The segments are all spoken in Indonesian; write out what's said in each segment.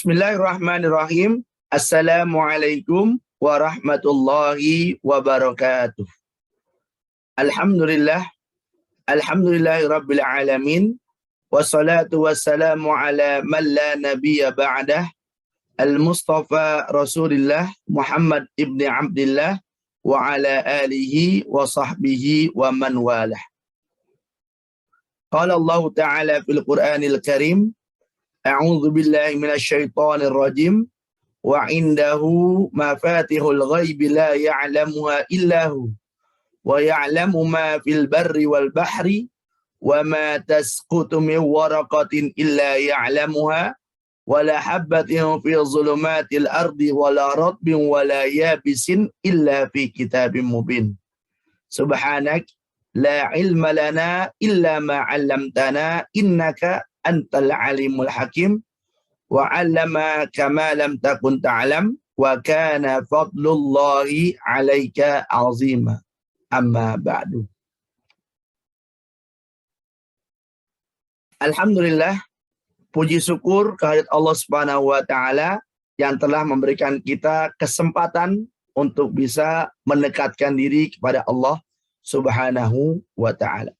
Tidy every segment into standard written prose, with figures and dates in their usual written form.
Bismillahirrahmanirrahim. Assalamualaikum warahmatullahi wabarakatuh. Alhamdulillah. Alhamdulillahirabbil alamin. Wassalatu wassalamu ala man la nabiyya ba'dah. Al-Mustafa Rasulillah Muhammad ibni Abdillah wa ala alihi wa sahbihi wa man walah. Qala Allah Ta'ala fil Qur'anil Karim, a'udzu billahi minasyaitonir rajim, wa indahu mafatihul ghaibi la ya'lamuha illahu wa ya'lamu ma fil barri wal bahri wa ma tasqutu min waraqatin illa ya'lamuha wa la habbatin fi dhulumatil ardi wa la ratbin wa la yabisin illa fi kitabim mubin. Subhanak la ilma lana illa ma 'allamtana innaka antal alimul hakim wa 'allama kama lam takun ta'lam wa kana fadlullahi 'alaika 'azima. Amma ba'du. Alhamdulillah, puji syukur kehadirat Allah Subhanahu wa taala yang telah memberikan kita kesempatan untuk bisa mendekatkan diri kepada Allah Subhanahu wa taala.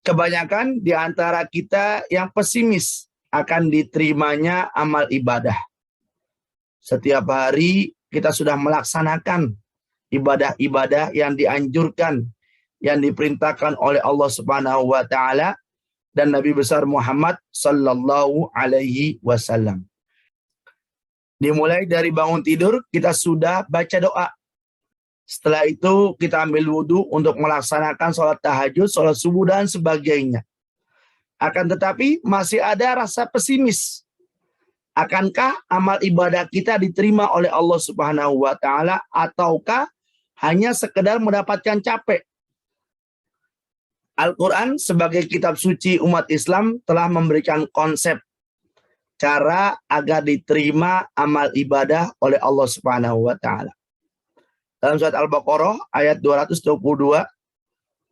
Kebanyakan di antara kita yang pesimis akan diterimanya amal ibadah. Setiap hari kita sudah melaksanakan ibadah-ibadah yang dianjurkan, yang diperintahkan oleh Allah Subhanahu wa taala dan Nabi besar Muhammad sallallahu alaihi wasallam. Dimulai dari bangun tidur kita sudah baca doa. Setelah itu kita ambil wudhu untuk melaksanakan sholat tahajud, sholat subuh dan sebagainya. Akan tetapi masih ada rasa pesimis. Akankah amal ibadah kita diterima oleh Allah Subhanahu wa taala ataukah hanya sekedar mendapatkan capek? Al-Quran sebagai kitab suci umat Islam telah memberikan konsep cara agar diterima amal ibadah oleh Allah Subhanahu wa taala. Dalam surat Al-Baqarah ayat 222,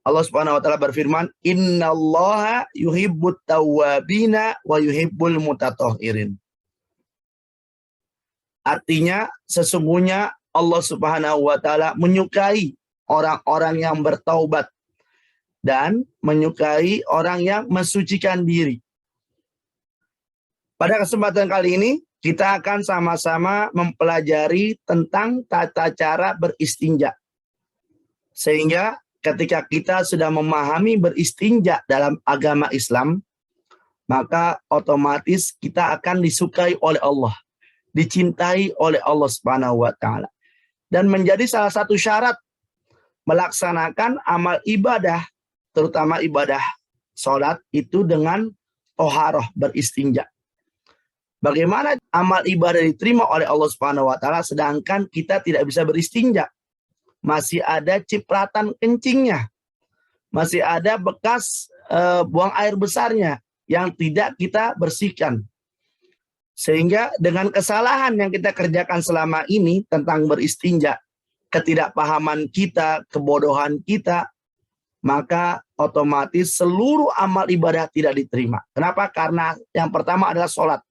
Allah Subhanahu wa taala berfirman, "Innallaha yuhibbut tawwabina wa yuhibbul mutatahhirin." Artinya sesungguhnya Allah Subhanahu wa taala menyukai orang-orang yang bertaubat dan menyukai orang yang mensucikan diri. Pada kesempatan kali ini kita akan sama-sama mempelajari tentang tata cara beristinja. Sehingga ketika kita sudah memahami beristinja dalam agama Islam, maka otomatis kita akan disukai oleh Allah, dicintai oleh Allah Subhanahu wa taala. Dan menjadi salah satu syarat melaksanakan amal ibadah, terutama ibadah sholat itu dengan toharoh, beristinja. Bagaimana amal ibadah diterima oleh Allah Subhanahu wa taala sedangkan kita tidak bisa beristinja? Masih ada cipratan kencingnya. Masih ada bekas buang air besarnya yang tidak kita bersihkan. Sehingga dengan kesalahan yang kita kerjakan selama ini tentang beristinja, ketidakpahaman kita, kebodohan kita, maka otomatis seluruh amal ibadah tidak diterima. Kenapa? Karena yang pertama adalah sholat.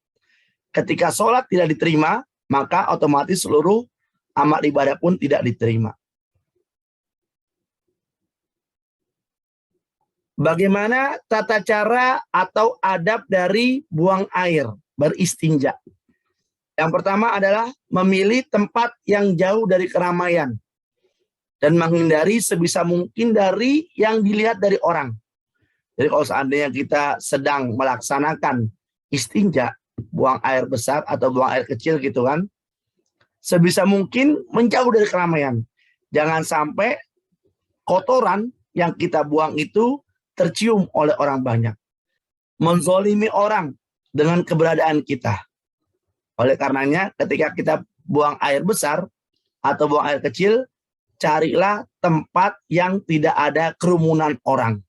Ketika sholat tidak diterima, maka otomatis seluruh amal ibadah pun tidak diterima. Bagaimana tata cara atau adab dari buang air, beristinja? Yang pertama adalah memilih tempat yang jauh dari keramaian dan menghindari sebisa mungkin dari yang dilihat dari orang. Jadi kalau seandainya kita sedang melaksanakan istinja, buang air besar atau buang air kecil gitu kan, sebisa mungkin menjauh dari keramaian. Jangan sampai kotoran yang kita buang itu tercium oleh orang banyak, menzolimi orang dengan keberadaan kita. Oleh karenanya ketika kita buang air besar atau buang air kecil, carilah tempat yang tidak ada kerumunan orang.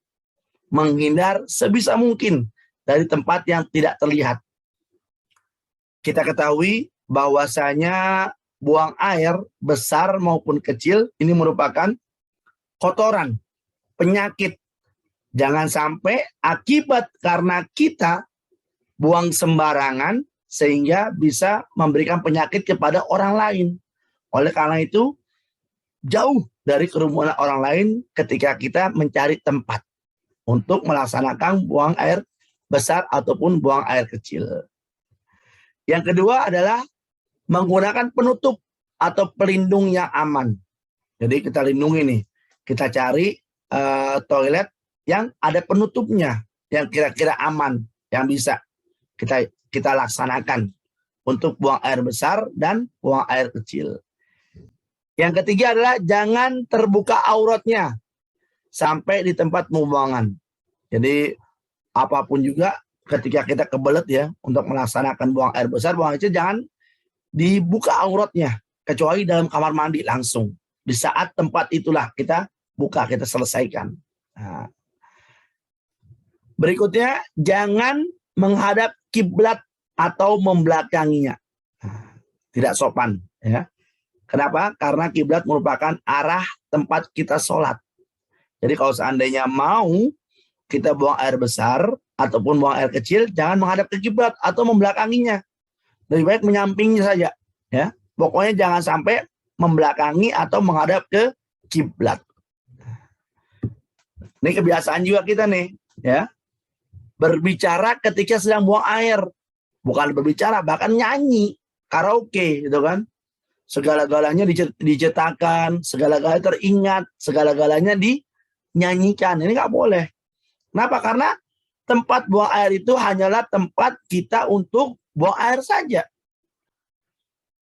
Menghindar sebisa mungkin dari tempat yang tidak terlihat. Kita ketahui bahwasanya buang air besar maupun kecil ini merupakan kotoran, penyakit. Jangan sampai akibat karena kita buang sembarangan sehingga bisa memberikan penyakit kepada orang lain. Oleh karena itu, jauh dari kerumunan orang lain ketika kita mencari tempat untuk melaksanakan buang air besar ataupun buang air kecil. Yang kedua adalah menggunakan penutup atau pelindung yang aman. Jadi kita lindungi nih, kita cari toilet yang ada penutupnya, yang kira-kira aman, yang bisa kita laksanakan untuk buang air besar dan buang air kecil. Yang ketiga adalah jangan terbuka auratnya sampai di tempat pembuangan. Jadi apapun juga ketika kita kebelet ya untuk melaksanakan buang air besar, buang air kecil, jangan dibuka auratnya kecuali dalam kamar mandi langsung. Di saat tempat itulah kita buka, kita selesaikan. Nah. Berikutnya, jangan menghadap kiblat atau membelakanginya. Nah, tidak sopan. Ya. Kenapa? Karena kiblat merupakan arah tempat kita sholat. Jadi kalau seandainya mau kita buang air besar ataupun buang air kecil, jangan menghadap ke kiblat atau membelakanginya. Lebih baik menyampingnya saja. Ya. Pokoknya jangan sampai membelakangi atau menghadap ke kiblat. Ini kebiasaan juga kita nih, ya. Berbicara ketika sedang buang air. Bukan berbicara, bahkan nyanyi, karaoke gitu kan. Segala-galanya diciptakan, segala-galanya teringat, segala-galanya dinyanyikan. Ini nggak boleh. Kenapa? Karena tempat buang air itu hanyalah tempat kita untuk buang air saja.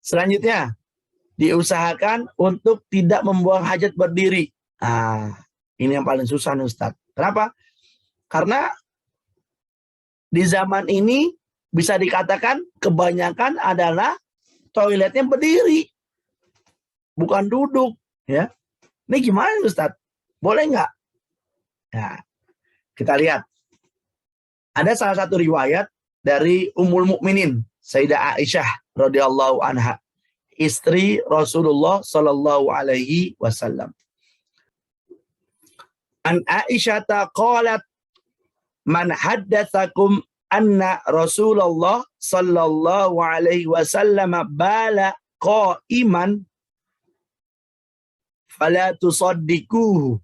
Selanjutnya, diusahakan untuk tidak membuang hajat berdiri. Nah, ini yang paling susah nih Ustadz. Kenapa? Karena di zaman ini bisa dikatakan kebanyakan adalah toiletnya berdiri, bukan duduk. Ya, ini gimana Ustadz? Boleh nggak? Nah, kita lihat. Ada salah satu riwayat dari Ummul Mukminin, Sayyidah Aisyah radhiyallahu anha, istri Rasulullah sallallahu alaihi wasallam. An Aisyah qalat, man haddatsakum anna Rasulullah sallallahu alaihi wasallam bala qa'iman fala tusaddiquhu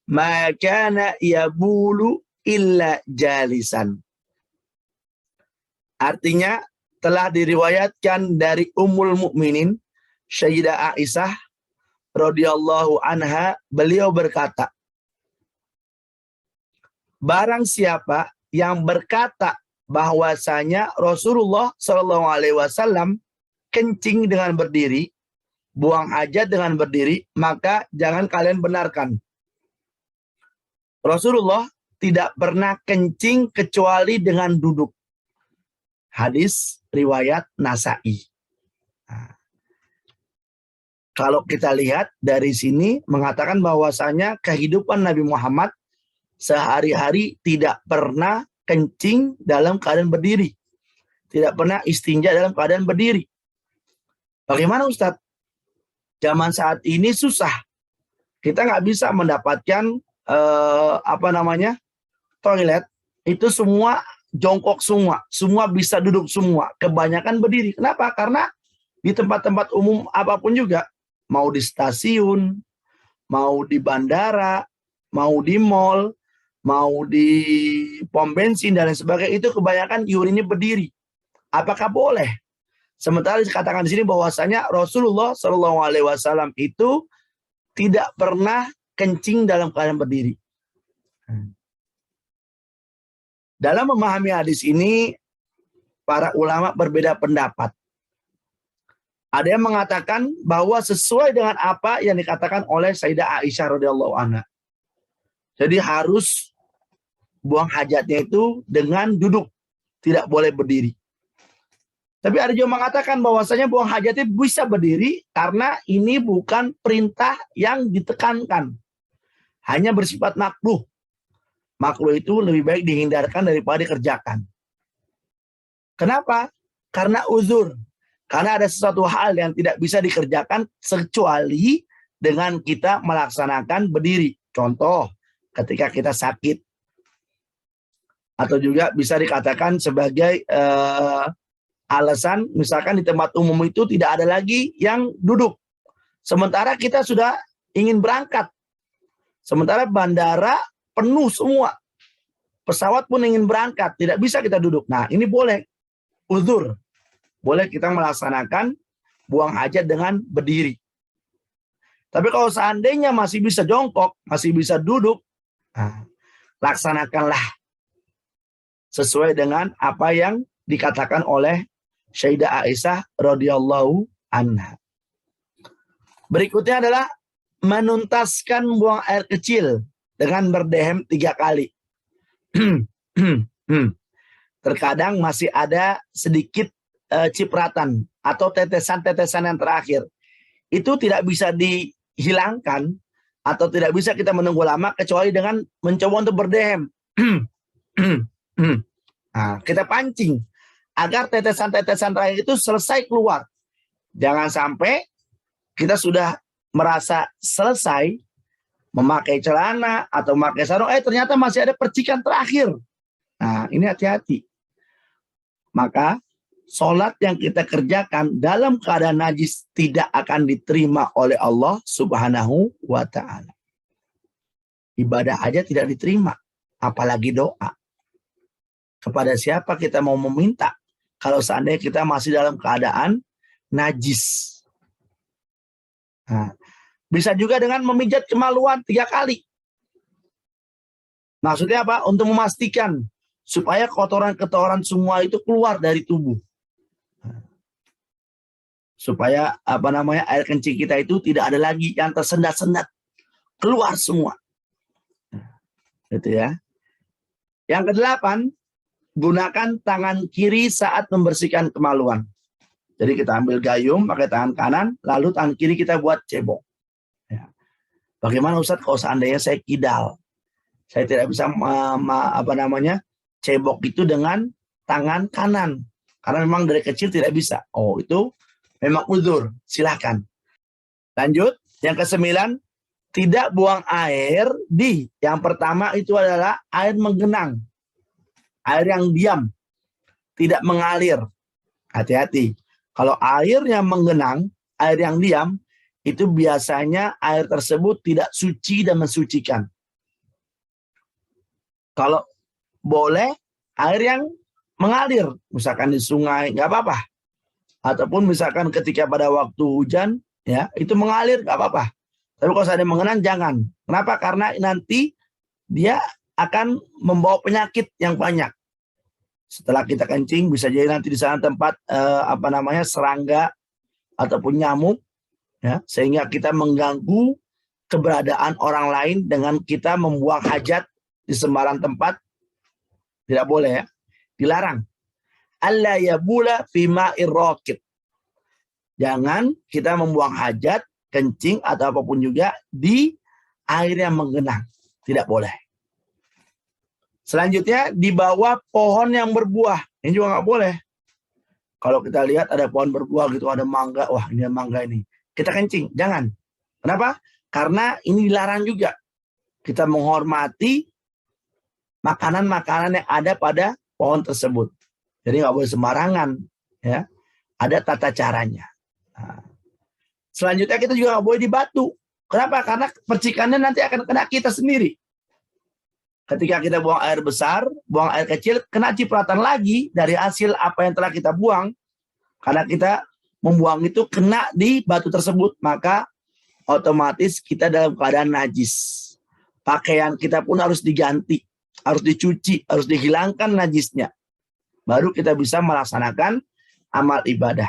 ma kana yabulu illa jalisan. Artinya telah diriwayatkan dari Ummul Mukminin Sayyidah Aisyah radhiyallahu anha, beliau berkata, barang siapa yang berkata bahwasanya Rasulullah Shallallahu Alaihi Wasallam kencing dengan berdiri, buang hajat dengan berdiri, maka jangan kalian benarkan. Rasulullah tidak pernah kencing kecuali dengan duduk. Hadis riwayat Nasa'i. Nah, kalau kita lihat dari sini mengatakan bahwasanya kehidupan Nabi Muhammad sehari-hari tidak pernah kencing dalam keadaan berdiri. Tidak pernah istinja dalam keadaan berdiri. Bagaimana Ustadz? Zaman saat ini susah. Kita nggak bisa mendapatkan toilet itu semua jongkok semua bisa duduk semua. Kebanyakan berdiri. Kenapa? Karena di tempat-tempat umum apapun juga, mau di stasiun, mau di bandara, mau di mall, mau di pom bensin dan lain sebagainya, itu kebanyakan urinnya berdiri. Apakah boleh? Sementara dikatakan di sini bahwasanya Rasulullah Shallallahu Alaihi Wasallam itu tidak pernah kencing dalam keadaan berdiri. Dalam memahami hadis ini, para ulama berbeda pendapat. Ada yang mengatakan bahwa sesuai dengan apa yang dikatakan oleh Sayyidah Aisyah radhiyallahu anha. Jadi harus buang hajatnya itu dengan duduk, tidak boleh berdiri. Tapi ada juga mengatakan bahwasanya buang hajatnya bisa berdiri karena ini bukan perintah yang ditekankan. Hanya bersifat makruh. Makruh itu lebih baik dihindarkan daripada dikerjakan. Kenapa? Karena uzur. Karena ada sesuatu hal yang tidak bisa dikerjakan kecuali dengan kita melaksanakan berdiri. Contoh, ketika kita sakit. Atau juga bisa dikatakan sebagai Alasan misalkan di tempat umum itu tidak ada lagi yang duduk. Sementara kita sudah ingin berangkat. Sementara bandara penuh semua. Pesawat pun ingin berangkat, tidak bisa kita duduk. Nah, ini boleh. Uzur. Boleh kita melaksanakan buang hajat dengan berdiri. Tapi kalau seandainya masih bisa jongkok, masih bisa duduk, nah, laksanakanlah sesuai dengan apa yang dikatakan oleh Sayyidah Aisyah radhiyallahu anha. Berikutnya adalah menuntaskan buang air kecil dengan berdehem 3 kali. Terkadang masih ada sedikit cipratan atau tetesan-tetesan yang terakhir. Itu tidak bisa dihilangkan atau tidak bisa kita menunggu lama kecuali dengan mencoba untuk berdehem. Nah, kita pancing agar tetesan-tetesan terakhir itu selesai keluar. Jangan sampai kita sudah merasa selesai memakai celana atau memakai sarung, ternyata masih ada percikan terakhir. Nah, ini hati-hati. Maka sholat yang kita kerjakan dalam keadaan najis tidak akan diterima oleh Allah Subhanahu wa Ta'ala. Ibadah aja tidak diterima, apalagi doa. Kepada siapa kita mau meminta kalau seandainya kita masih dalam keadaan najis? Nah, bisa juga dengan memijat kemaluan 3 kali. Maksudnya apa? Untuk memastikan supaya kotoran-kotoran semua itu keluar dari tubuh. Supaya air kencing kita itu tidak ada lagi yang tersendat-sendat, keluar semua. Gitu ya. Yang ke-8, gunakan tangan kiri saat membersihkan kemaluan. Jadi kita ambil gayung pakai tangan kanan, lalu tangan kiri kita buat cebok. Ya. Bagaimana Ustadz kalau seandainya saya kidal? Saya tidak bisa cebok itu dengan tangan kanan. Karena memang dari kecil tidak bisa. Oh, itu memang uzur. Silahkan. Lanjut. Yang ke-9, tidak buang air di. Yang pertama itu adalah air menggenang. Air yang diam. Tidak mengalir. Hati-hati. Kalau airnya menggenang, air yang diam, itu biasanya air tersebut tidak suci dan mensucikan. Kalau boleh air yang mengalir, misalkan di sungai, nggak apa-apa. Ataupun misalkan ketika pada waktu hujan, ya itu mengalir, nggak apa-apa. Tapi kalau saya mengenang, jangan. Kenapa? Karena nanti dia akan membawa penyakit yang banyak. Setelah kita kencing, bisa jadi nanti di sana tempat serangga ataupun nyamuk, ya, sehingga kita mengganggu keberadaan orang lain dengan kita membuang hajat di sembarang tempat. Tidak boleh, ya. Dilarang. Alla yabula fi ma'ir raqib. Jangan kita membuang hajat, kencing atau apapun juga di air yang menggenang. Tidak boleh. Selanjutnya di bawah pohon yang berbuah. Ini juga nggak boleh. Kalau kita lihat ada pohon berbuah gitu, ada mangga, wah ini mangga ini. Kita kencing, jangan. Kenapa? Karena ini dilarang juga. Kita menghormati makanan-makanan yang ada pada pohon tersebut. Jadi nggak boleh sembarangan, ya. Ada tata caranya. Nah. Selanjutnya kita juga nggak boleh di batu. Kenapa? Karena percikannya nanti akan kena kita sendiri. Ketika kita buang air besar, buang air kecil, kena cipratan lagi dari hasil apa yang telah kita buang. Karena kita membuang itu kena di batu tersebut, maka otomatis kita dalam keadaan najis. Pakaian kita pun harus diganti, harus dicuci, harus dihilangkan najisnya. Baru kita bisa melaksanakan amal ibadah.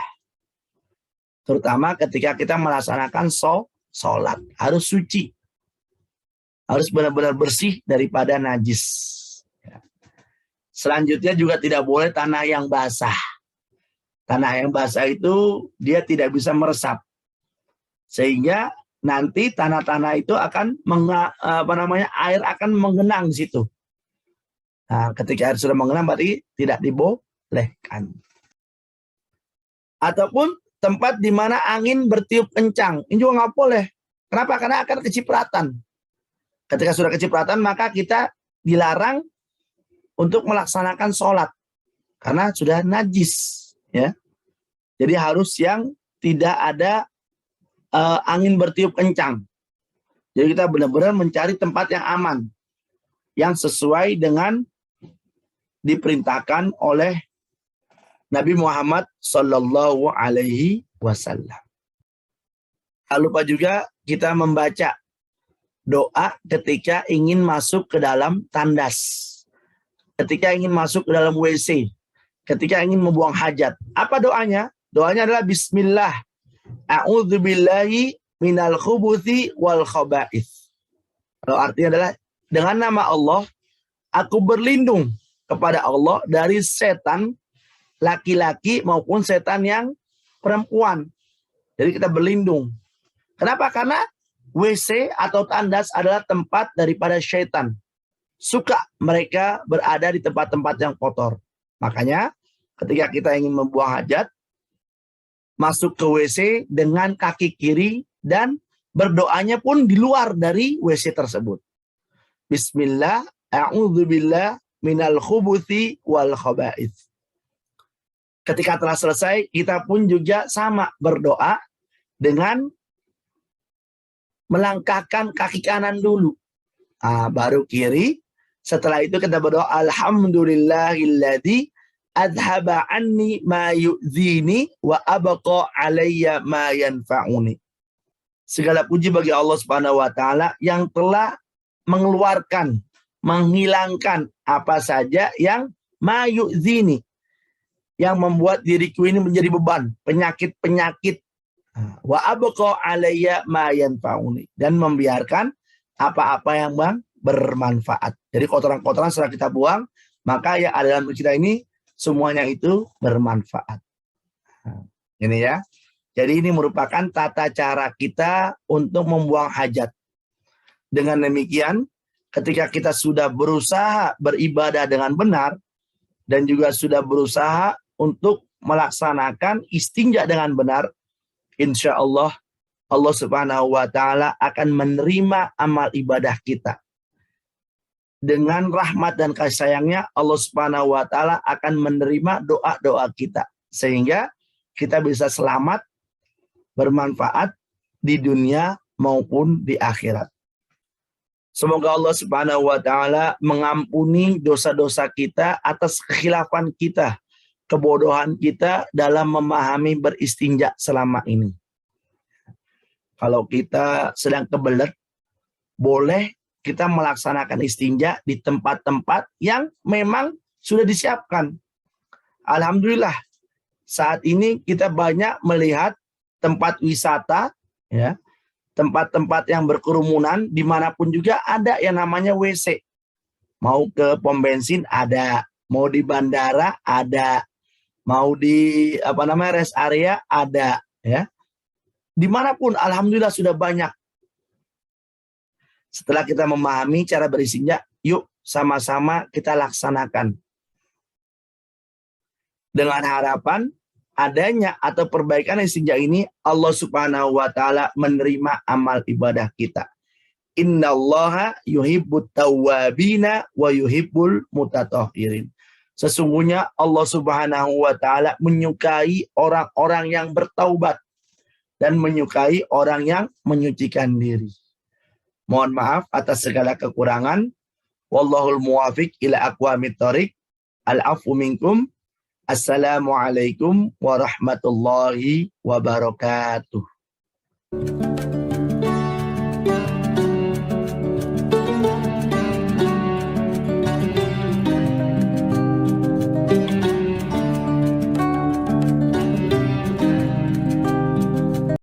Terutama ketika kita melaksanakan sholat, harus suci. Harus benar-benar bersih daripada najis. Selanjutnya juga tidak boleh tanah yang basah. Tanah yang basah itu dia tidak bisa meresap. Sehingga nanti tanah-tanah itu akan air akan menggenang di situ. Nah, ketika air sudah menggenang berarti tidak dibolehkan. Ataupun tempat di mana angin bertiup kencang, ini juga nggak boleh. Kenapa? Karena akan kecipratan. Ketika sudah kecipratan, maka kita dilarang untuk melaksanakan sholat. Karena sudah najis. ya. Jadi harus yang tidak ada angin bertiup kencang. Jadi kita benar-benar mencari tempat yang aman, yang sesuai dengan diperintahkan oleh Nabi Muhammad Sallallahu Alaihi Wasallam. Tak lupa juga kita membaca doa ketika ingin masuk ke dalam tandas, ketika ingin masuk ke dalam WC, ketika ingin membuang hajat. Apa doanya? Doanya adalah Bismillah, a'udzubillahi minal khubuthi wal khaba'ith. Kalau artinya adalah dengan nama Allah, aku berlindung kepada Allah dari setan laki-laki maupun setan yang perempuan. Jadi kita berlindung. Kenapa? Karena WC atau tandas adalah tempat daripada syaitan. Suka mereka berada di tempat-tempat yang kotor. Makanya ketika kita ingin membuang hajat, masuk ke WC dengan kaki kiri dan berdoanya pun di luar dari WC tersebut. Bismillah, a'udzubillah minal khubuthi wal khaba'ith. Ketika telah selesai, kita pun juga sama berdoa dengan melangkahkan kaki kanan dulu. Baru kiri. Setelah itu kita berdoa, Alhamdulillahilladzi adhaba anni ma yu'zini wa abqa alayya ma yanfa'uni. Segala puji bagi Allah Subhanahu wa taala yang telah mengeluarkan, menghilangkan apa saja yang ma yu'zini, yang membuat diriku ini menjadi beban, penyakit-penyakit. Wa abqa alayya ma yanfa'uni, dan membiarkan apa-apa yang bermanfaat. Jadi kotoran-kotoran setelah kita buang, maka ya dalam kita ini semuanya itu bermanfaat. Ini ya. Jadi ini merupakan tata cara kita untuk membuang hajat. Dengan demikian, ketika kita sudah berusaha beribadah dengan benar, dan juga sudah berusaha untuk melaksanakan istinja dengan benar, insya Allah, Allah Subhanahu wa Ta'ala akan menerima amal ibadah kita. Dengan rahmat dan kasih sayangnya, Allah Subhanahu wa Ta'ala akan menerima doa-doa kita, sehingga kita bisa selamat, bermanfaat di dunia maupun di akhirat. Semoga Allah Subhanahu wa Ta'ala mengampuni dosa-dosa kita atas kekhilafan kita, kebodohan kita dalam memahami beristinja selama ini. Kalau kita sedang kebelet, boleh kita melaksanakan istinja di tempat-tempat yang memang sudah disiapkan. Alhamdulillah, saat ini kita banyak melihat tempat wisata, ya, tempat-tempat yang berkerumunan, dimanapun juga ada yang namanya WC. Mau ke pom bensin ada, mau di bandara ada, mau di rest area ada, ya. Dimanapun, alhamdulillah sudah banyak. Setelah kita memahami cara beristinja, yuk sama-sama kita laksanakan. Dengan harapan adanya atau perbaikan istinja ini, Allah Subhanahu wa Ta'ala menerima amal ibadah kita. Innallaha yuhibbut tawwabina wa yuhibbul mutatahhirin. Sesungguhnya Allah Subhanahu wa Ta'ala menyukai orang-orang yang bertaubat dan menyukai orang yang menyucikan diri. Mohon maaf atas segala kekurangan. Wallahul muwafiq ila aqwamit thoriq. Al-afu minkum. Assalamualaikum warahmatullahi wabarakatuh.